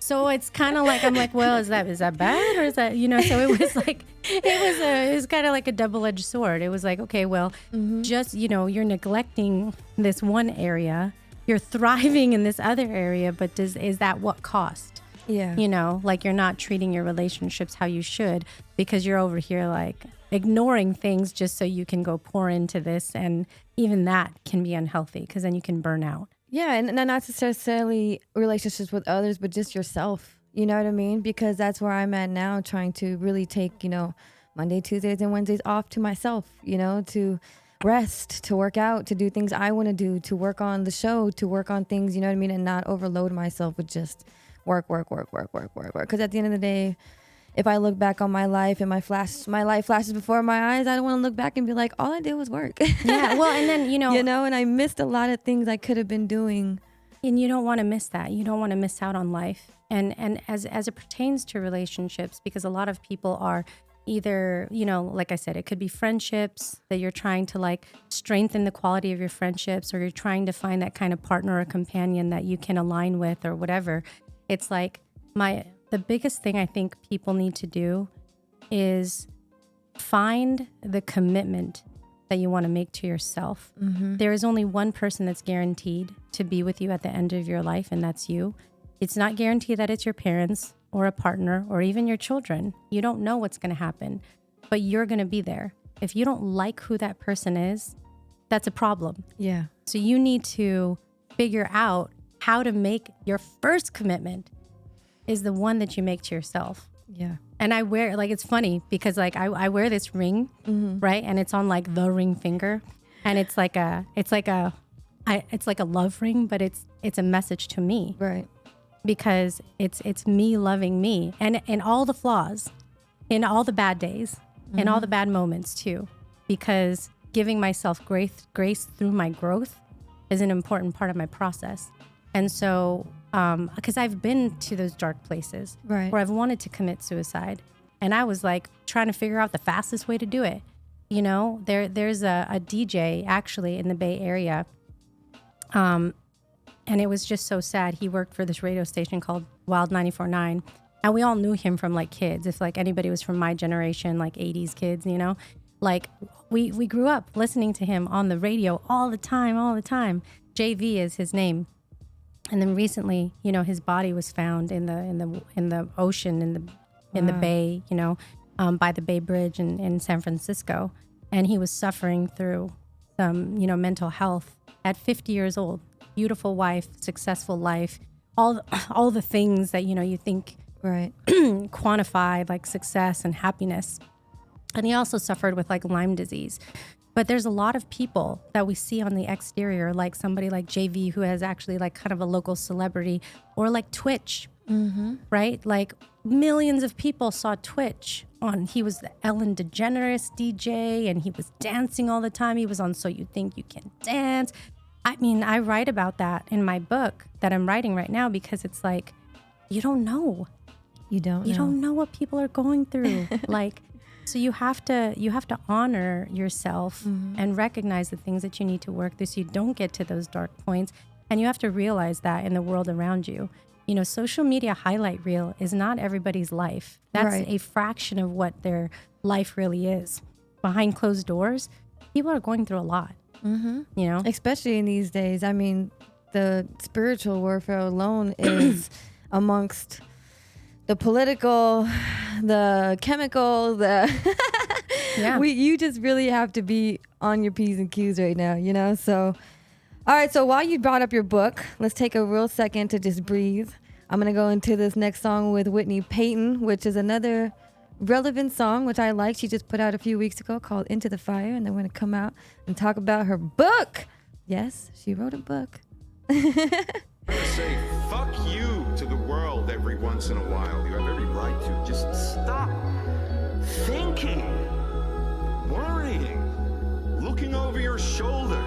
So it's kind of like, I'm like, well, is that bad? Or is that, you know, so it was like, it was kind of like a double-edged sword. It was like, okay, well, just, you know, you're neglecting this one area, you're thriving in this other area, but is that what cost? Yeah. You know, like you're not treating your relationships how you should because you're over here like ignoring things just so you can go pour into this. And even that can be unhealthy because then you can burn out. Yeah, and not necessarily relationships with others, but just yourself. You know what I mean? Because that's where I'm at now, trying to really take, you know, Monday, Tuesdays, and Wednesdays off to myself, you know, to rest, to work out, to do things I want to do, to work on the show, to work on things, you know what I mean? And not overload myself with just work. Because at the end of the day, if I look back on my life and my life flashes before my eyes, I don't want to look back and be like, all I did was work. Yeah, well, and then, you know, and I missed a lot of things I could have been doing. And you don't want to miss that. You don't want to miss out on life. And as it pertains to relationships, because a lot of people are either, you know, like I said, it could be friendships that you're trying to like strengthen the quality of your friendships, or you're trying to find that kind of partner or companion that you can align with or whatever. It's like the biggest thing I think people need to do is find the commitment that you want to make to yourself. Mm-hmm. There is only one person that's guaranteed to be with you at the end of your life, and that's you. It's not guaranteed that it's your parents or a partner or even your children. You don't know what's going to happen, but you're going to be there. If you don't like who that person is, that's a problem. Yeah. So you need to figure out how to make your first commitment is the one that you make to yourself. Yeah. And I wear, like, it's funny because like I wear this ring, right? And it's on like the ring finger, and it's like a love ring, but it's a message to me. Right. Because it's me loving me, and in all the flaws, in all the bad days, in all the bad moments too, because giving myself grace through my growth is an important part of my process. And so, because I've been to those dark places, right, where I've wanted to commit suicide, and I was like trying to figure out the fastest way to do it. You know, there's a DJ actually in the Bay Area, and it was just so sad. He worked for this radio station called Wild 94.9, and we all knew him from like kids. If like anybody was from my generation, like 80s kids, you know, like we grew up listening to him on the radio all the time. JV is his name. And then recently, you know, his body was found in the ocean in the bay, you know, by the Bay Bridge in San Francisco, and he was suffering through some, you know, mental health at 50 years old. Beautiful wife, successful life, all the things that, you know, you think right quantify like success and happiness. And he also suffered with like Lyme disease. But there's a lot of people that we see on the exterior, like somebody like JV, who has actually like kind of a local celebrity, or like Twitch, right? Like millions of people saw Twitch on. He was the Ellen DeGeneres DJ, and he was dancing all the time. He was on So You Think You Can Dance. I mean, I write about that in my book that I'm writing right now, because it's like, you don't know. You don't know what people are going through. Like, so you have to honor yourself and recognize the things that you need to work through so you don't get to those dark points. And you have to realize that in the world around you. social media highlight reel is not everybody's life. That's Right. a fraction of what their life really is. Behind closed doors, people are going through a lot. Mm-hmm. Especially in these days. I mean, the spiritual warfare alone is amongst the political, the chemical, the Yeah. you just really have to be on your P's and Q's right now, So, all right. So while you brought up your book, let's take a real second to just breathe. I'm going to go into this next song with Whitney Peyton, which is another relevant song, which I like. She just put out a few weeks ago called Into the Fire. And then we're going to come out and talk about her book. Yes, she wrote a book. Say fuck you to the world every once in a while. You have every right to. Just stop thinking, worrying, looking over your shoulder,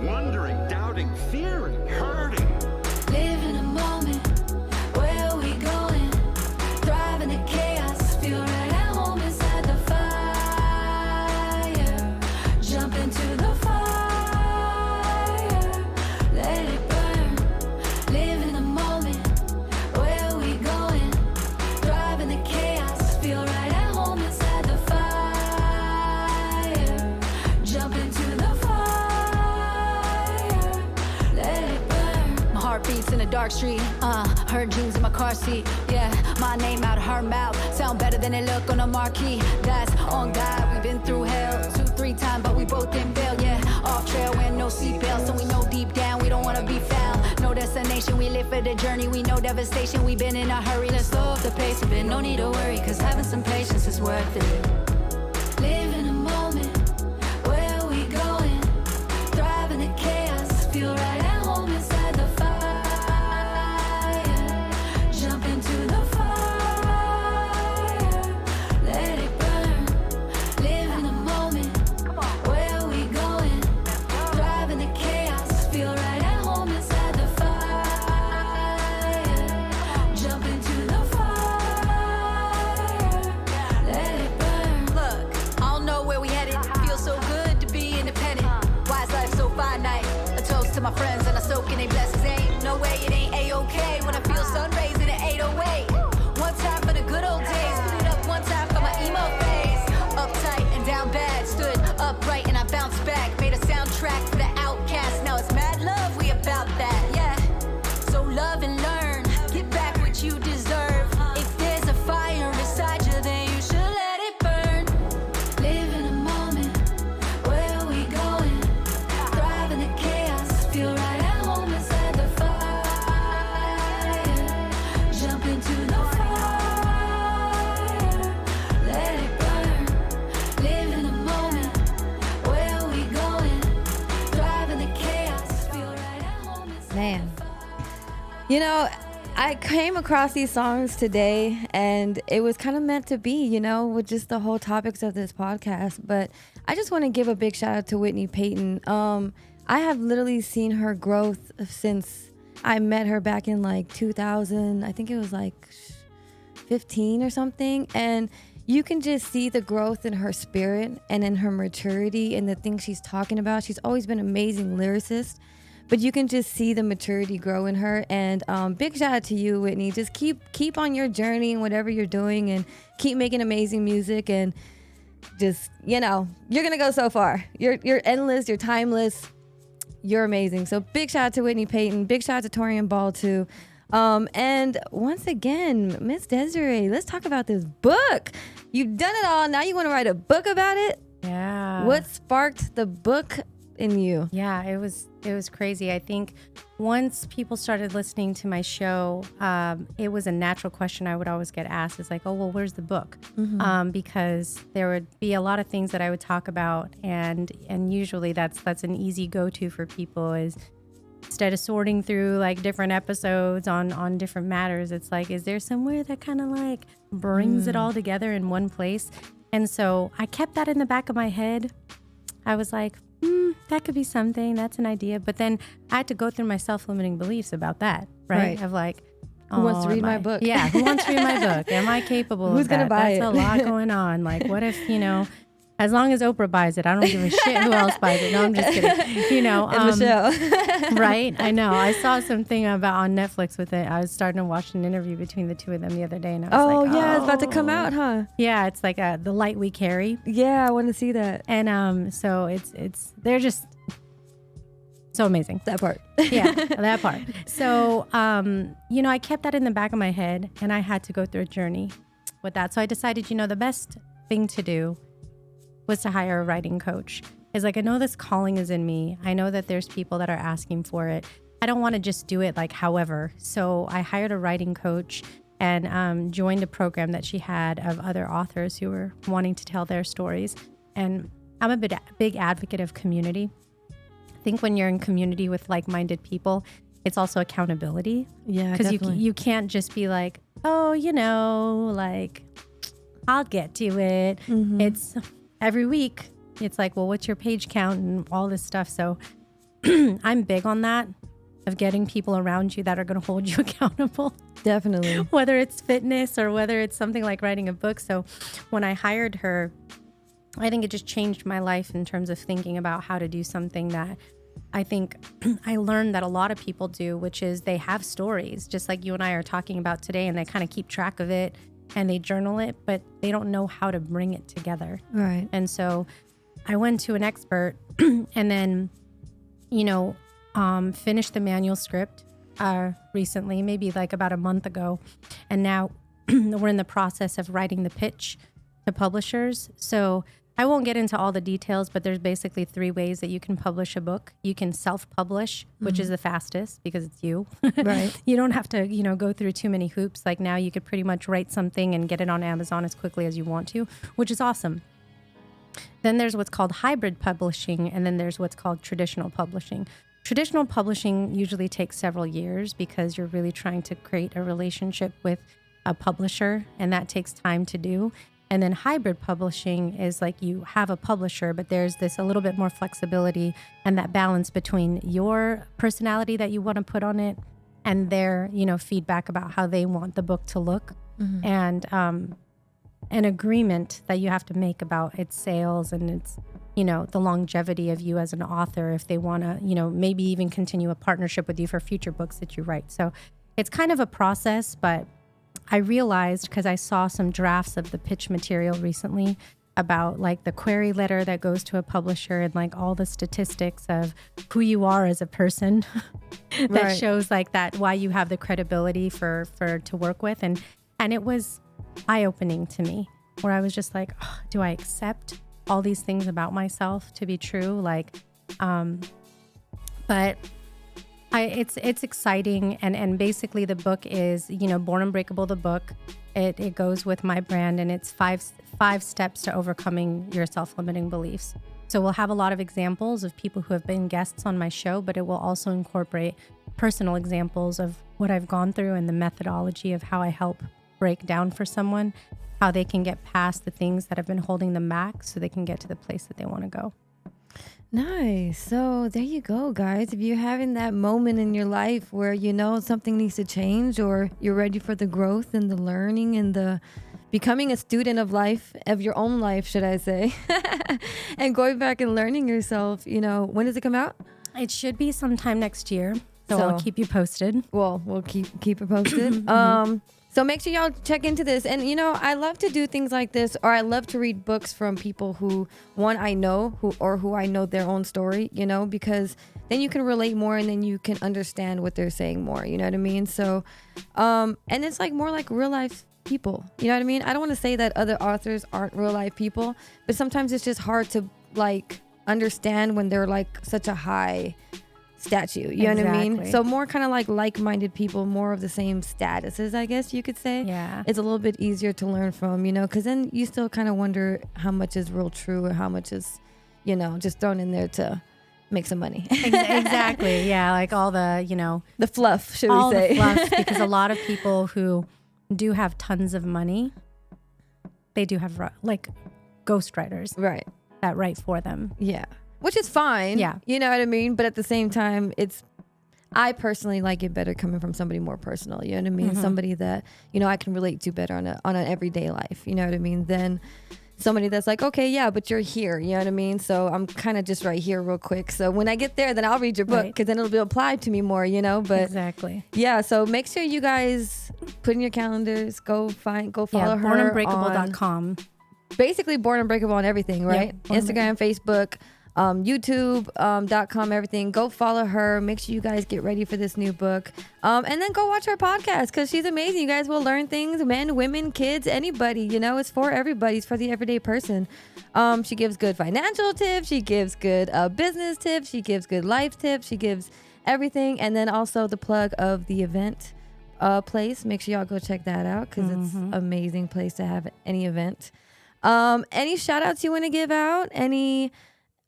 wondering, doubting, fearing, hurting. Live in a moment. Where are we going? Thrive in the chaos. Feel right at home inside the fire. Jump into the fire. Let it burn. Live in the moment. Where are we going? Thrive in the chaos. Feel right at home inside the fire. Jump into the fire. Let it burn. My heart beats in a dark street. Her dreams in my car seat. Yeah, my name out of her mouth. Sound better than it look on a marquee. That's on God. We've been through hell 2-3 times, but we both didn't fail. Yeah, off trail wearing no seatbelts, so we know deep down we don't wanna be found. No destination, we live for the journey. We know devastation. We've been in a hurry. Let's slow up the pace a bit. No need to worry, cause having some patience is worth it. Live in a moment. Where are we going? Thrive in the chaos. Feel right at home inside the fire. Jump into the fire. Let it burn. Live in the moment. Where are we going? Thrive in the chaos. Feel right at home inside the fire. Jump into the fire. Let it burn. Look, I don't know where we headed. Feels so good to be independent. Why is life so finite? A toast to my friends and I soak in they blessings. Ain't no way it ain't A-okay when I feel sun rays in an 808. One time for the good old days. Put it up one time for my emo phase. Uptight and down bad. Stood upright and I bounced back. Made a soundtrack for the outcast. Now it's mad love, we about that. Yeah. So love and learn. Get back what you deserve. If there's a fire inside you, then you should let it burn. Live in a moment. Where are we going? Thrive in the chaos. Feel right at home inside the fire. Jump into the fire. Let it burn. Live in the moment. Where are we going? Thrive in the chaos. Feel right at home inside Man. the fire. I came across these songs today and it was kind of meant to be, with just the whole topics of this podcast. But I just want to give a big shout out to Whitney Peyton. I have literally seen her growth since I met her back in like 2000. I think it was like 15 or something. And you can just see the growth in her spirit and in her maturity and the things she's talking about. She's always been an amazing lyricist. But you can just see the maturity grow in her. And big shout out to you, Whitney. Just keep on your journey and whatever you're doing and keep making amazing music. And just, you're going to go so far. You're endless. You're timeless. You're amazing. So big shout out to Whitney Peyton. Big shout out to Torrian Ball, too. And once again, Miss Desiree, let's talk about this book. You've done it all. Now you want to write a book about it? Yeah. What sparked the book in you? Yeah, it was crazy. I think once people started listening to my show, it was a natural question I would always get asked. It's like, oh, well, where's the book? Because there would be a lot of things that I would talk about, and usually that's an easy go-to for people is instead of sorting through like different episodes on different matters, it's like, is there somewhere that kind of like brings it all together in one place? And so I kept that in the back of my head. I was like, that could be something. That's an idea. But then I had to go through my self-limiting beliefs about that, right? Of like, who wants to read my book? Yeah, who wants to read my book? Am I capable Who's of that? gonna buy That's it? a lot going on. Like, what if, as long as Oprah buys it, I don't give a shit who else buys it. No, I'm just kidding. You know, Michelle. right? I know. I saw something about on Netflix with it. I was starting to watch an interview between the two of them the other day, and I was like, yeah, it's about to come out, huh? Yeah, it's like The Light We Carry. Yeah, I want to see that. And so it's they're just so amazing. That part. Yeah, that part. So, you know, I kept that in the back of my head, and I had to go through a journey with that. So I decided, you know, the best thing to do was to hire a writing coach. It's like, I know this calling is in me. I know that there's people that are asking for it. I don't want to just do it like however. So I hired a writing coach and joined a program that she had of other authors who were wanting to tell their stories. And I'm a big advocate of community. I think when you're in community with like-minded people, it's also accountability. Yeah, because definitely. you can't just be like, oh, you know, like, I'll get to it. It's every week. It's like, well, what's your page count and all this stuff. So I'm big on that, of getting people around you that are going to hold you accountable. Definitely. Whether it's fitness or whether it's something like writing a book. So when I hired her, I think it just changed my life in terms of thinking about how to do something that I think I learned that a lot of people do, which is they have stories, just like you and I are talking about today, and they kind of keep track of it and they journal it, but they don't know how to bring it together. Right. And so I went to an expert and then, you know, finished the manuscript recently, maybe like about a month ago. And now we're in the process of writing the pitch to publishers. So I won't get into all the details, but there's basically 3 ways that you can publish a book. You can self-publish, which is the fastest because it's you. Right. You don't have to, you know, go through too many hoops. Like now you could pretty much write something and get it on Amazon as quickly as you want to, which is awesome. Then there's what's called hybrid publishing, and then there's what's called traditional publishing. Traditional publishing usually takes several years because you're really trying to create a relationship with a publisher, and that takes time to do. And then hybrid publishing is like you have a publisher, but there's this a little bit more flexibility and that balance between your personality that you want to put on it and their, you know, feedback about how they want the book to look, and an agreement that you have to make about its sales and its, you know, the longevity of you as an author, if they want to, you know, maybe even continue a partnership with you for future books that you write. So it's kind of a process, but I realized, because I saw some drafts of the pitch material recently about like the query letter that goes to a publisher and like all the statistics of who you are as a person that Right. shows like that, why you have the credibility for to work with. And it was eye-opening to me, where I was just like, oh, do I accept all these things about myself to be true? Like, but it's exciting. And basically the book is, you know, Born Unbreakable, the book. It goes with my brand, and it's five steps to overcoming your self-limiting beliefs. So we'll have a lot of examples of people who have been guests on my show, but it will also incorporate personal examples of what I've gone through and the methodology of how I help break down for someone, how they can get past the things that have been holding them back so they can get to the place that they want to go. Nice. So there you go, guys. If you're having that moment in your life where you know something needs to change, or you're ready for the growth and the learning and the becoming a student of life, of your own life, should I say, and going back and learning yourself, you know, when does it come out? It should be sometime next year. So I'll keep you posted. Well, we'll keep it posted. So make sure y'all check into this. And, you know, I love to do things like this, or I love to read books from people who, one, I know, who I know their own story, you know, because then you can relate more and then you can understand what they're saying more, you know what I mean? So, and it's like more like real life people, you know what I mean? I don't want to say that other authors aren't real life people, but sometimes it's just hard to like understand when they're like such a high statue, you know what I mean? So more kind of like-minded people, more of the same statuses, I guess you could say. Yeah. It's a little bit easier to learn from, you know, because then you still kind of wonder how much is real true or how much is, you know, just thrown in there to make some money. Exactly. Yeah. Like all the, you know, the fluff, should we all say. the fluff, because a lot of people who do have tons of money, they do have like ghostwriters Right. that write for them. Yeah. Which is fine. Yeah. You know what I mean? But at the same time, I personally like it better coming from somebody more personal. You know what I mean? Somebody that, you know, I can relate to better on an everyday life. You know what I mean? Than somebody that's like, okay, yeah, but you're here. You know what I mean? So I'm kind of just right here real quick. So when I get there, then I'll read your book because then it'll be applied to me more, you know? But exactly. Yeah, so make sure you guys put in your calendars, go follow her bornunbreakable.com. Basically Born Unbreakable on everything, right? Yeah, Instagram, Facebook, YouTube.com, everything. Go follow her. Make sure you guys get ready for this new book. And then go watch her podcast because she's amazing. You guys will learn things, men, women, kids, anybody. You know, it's for everybody. It's for the everyday person. She gives good financial tips. She gives good business tips. She gives good life tips. She gives everything. And then also the plug of the event place. Make sure y'all go check that out because it's an amazing place to have any event. Any shout outs you want to give out? Any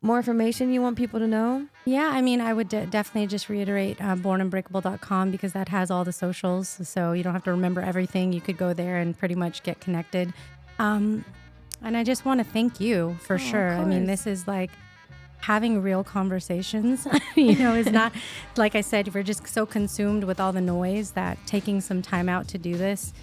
more information you want people to know? Yeah, I mean, I would definitely just reiterate bornunbreakable.com because that has all the socials. So you don't have to remember everything. You could go there and pretty much get connected. And I just want to thank you for sure. I mean, this is like having real conversations, you know, is not, like I said, we're just so consumed with all the noise that taking some time out to do this,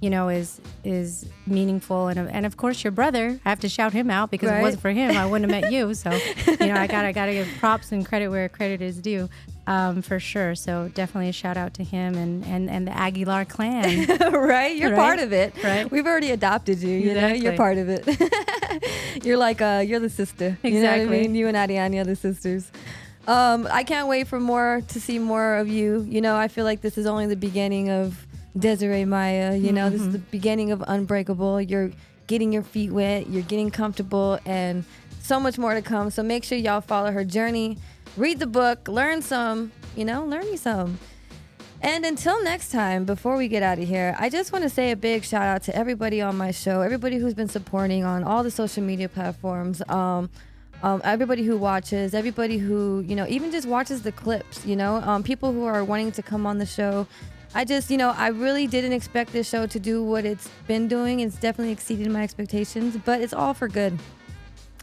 you know, is meaningful. And of course, your brother, I have to shout him out because if it wasn't for him, I wouldn't have met you. So, you know, I gotta give props and credit where credit is due, for sure. So definitely a shout out to him and the Aguilar clan. Right? You're part of it. Right? We've already adopted you, you know? You're part of it. You're like, you're the sister. Exactly. You know what I mean? You and Diani are the sisters. I can't wait to see more of you. You know, I feel like this is only the beginning of Desiree Maya, you know, this is the beginning of Unbreakable. You're getting your feet wet, you're getting comfortable, and so much more to come. So make sure y'all follow her journey, read the book, learn some, you know, learn me some. And until next time, before we get out of here, I just want to say a big shout out to everybody on my show, everybody who's been supporting on all the social media platforms, everybody who watches, everybody who, you know, even just watches the clips, you know, people who are wanting to come on the show. I just, you know, I really didn't expect this show to do what it's been doing. It's definitely exceeded my expectations, but it's all for good.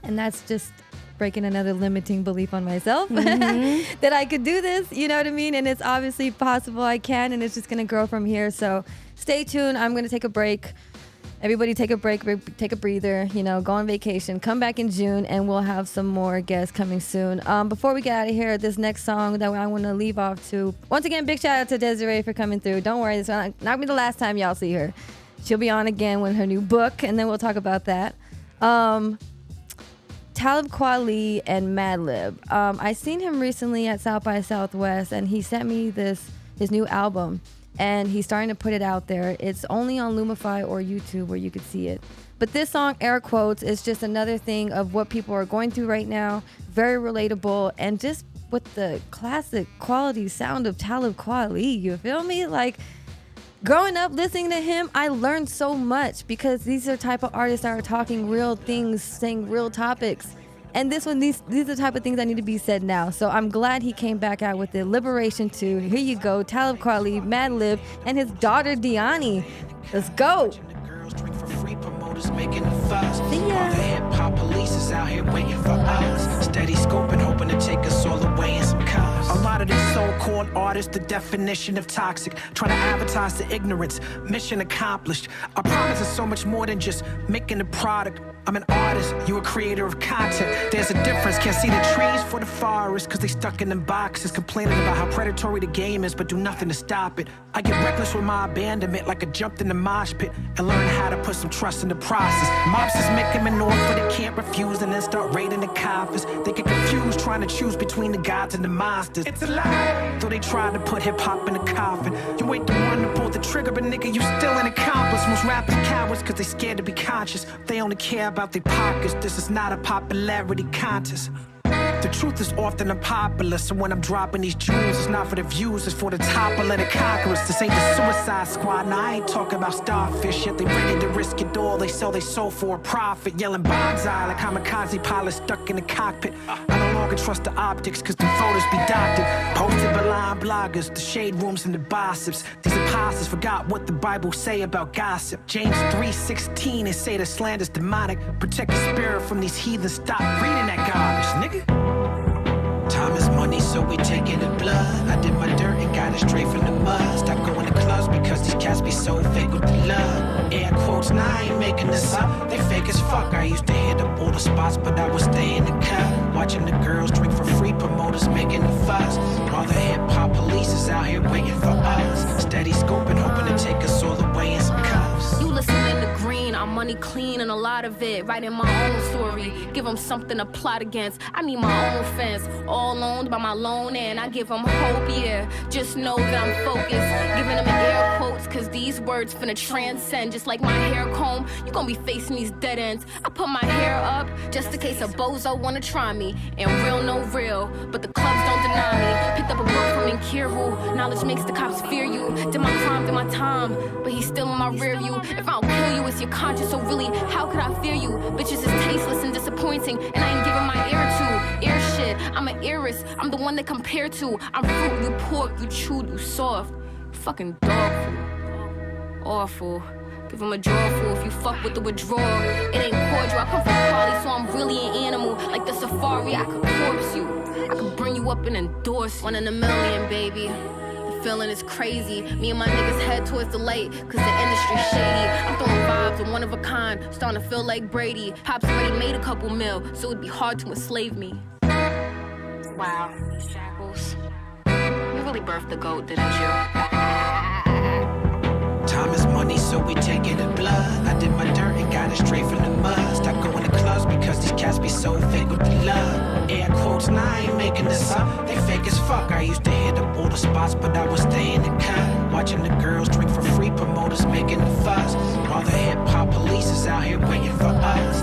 And that's just breaking another limiting belief on myself that I could do this, you know what I mean? And it's obviously possible I can, and it's just going to grow from here. So stay tuned. I'm going to take a break. Everybody take a break, take a breather, you know, go on vacation, come back in June, and we'll have some more guests coming soon. Before we get out of here, this next song that I want to leave off to, once again, big shout out to Desiree for coming through. Don't worry, it's not going to be the last time y'all see her. She'll be on again with her new book, and then we'll talk about that. Talib Kweli and Madlib. I seen him recently at South by Southwest, and he sent me his new album. And he's starting to put it out there. It's only on Lumify or YouTube where you could see it. But this song, air quotes, is just another thing of what people are going through right now. Very relatable. And just with the classic quality sound of Talib Kweli, you feel me? Like, growing up listening to him, I learned so much because these are type of artists that are talking real things, saying real topics. And these are the type of things that need to be said now. So I'm glad he came back out with it. Liberation 2. Here you go. Talib Kweli, Madlib, and his daughter Diani. Let's go. Making a fuss. See ya. All the hip-hop police is out here waiting for us. Steady scoping, hoping to take us all away in some cars. A lot of these so-called artists, the definition of toxic, trying to advertise the ignorance. Mission accomplished. I promise it's so much more than just making a product. I'm an artist, you a creator of content. There's a difference, can't see the trees for the forest, cause they stuck in them boxes, complaining about how predatory the game is, but do nothing to stop it. I get reckless with my abandonment, like I jumped in the mosh pit, and learn how to put some trust in the process. Mobsters make them an offer they can't refuse, and then start raiding the coffers. They get confused, trying to choose between the gods and the monsters. It's a lie, though they tried to put hip-hop in a coffin. You ain't the one to pull the trigger, but nigga, you still an accomplice. Most rappers cowards, cause they scared to be conscious. They only care about their pockets. This is not a popularity contest. The truth is often unpopular, so when I'm dropping these jewels, it's not for the views, it's for the top of the conquerors. This ain't the Suicide Squad, now I ain't talking about starfish, yet they ready to risk it all, they sell their soul for a profit, yelling bonsai like kamikaze pilots stuck in the cockpit. I no longer trust the optics, cause the photos be doctored, posted by lying bloggers, the shade rooms and the gossips. These imposters forgot what the Bible say about gossip. James 3:16, they say the slander's demonic. Protect your spirit from these heathens, stop reading that garbage, nigga. Time is money, so we taking the blood. I did my dirt and got it straight from the mud. Stop going to clubs because because these cats be so fake with the love. Air quotes, nah, I ain't making this up. They fake as fuck. I used to hit up all the spots, but I would stay in the cut. Watching the girls drink for free, promoters making the fuss. All the hip-hop police is out here waiting for us. Steady scoping, hoping to take us all the way in some cuffs. You listening to Green, I'm money clean and a lot of it. Writing my own story, give them something to plot against. I need my own fence, all owned by my loan, and I give them hope, yeah. Just know that I'm focused, giving them air quotes, cause these words finna transcend. Just like my hair comb, you gon' be facing these dead ends. I put my hair up, just in case a bozo wanna try me. And real, no real, but the clubs don't deny me. Picked up a book from Inkiru, knowledge makes the cops fear you. Did my crime, did my time, but he's still in my rear view. If I don't kill you, it's your conscience, so really, how could I fear you? Bitches is tasteless and disappointing, and I ain't giving my ear to. Ear shit, I'm an heiress, I'm the one they compare to. I'm fruit, you pork, you chewed, you soft. Fucking dog food. Awful. Give him a drawful if you fuck with the withdrawal. It ain't cordial, I come from quality, so I'm really an animal. Like the safari, I could corpse you. I could bring you up and endorse you. 1 in a million, baby. The feeling is crazy. Me and my niggas head towards the light, cause the industry's shady. I'm throwing vibes of one of a kind, starting to feel like Brady. Pops already made a couple mil, so it'd be hard to enslave me. Wow, shackles. You really birthed the goat, didn't you? Time is money, so we take it in blood. I did my dirt and got it straight from the mud. Stop going to clubs because these cats be so fake with the love. Air quotes, nah, I ain't making this up. They fake as fuck. I used to hit up all the spots, but I would stay in the cut. Watching the girls drink for free, promoters making the fuss. All the hip-hop police is out here waiting for us.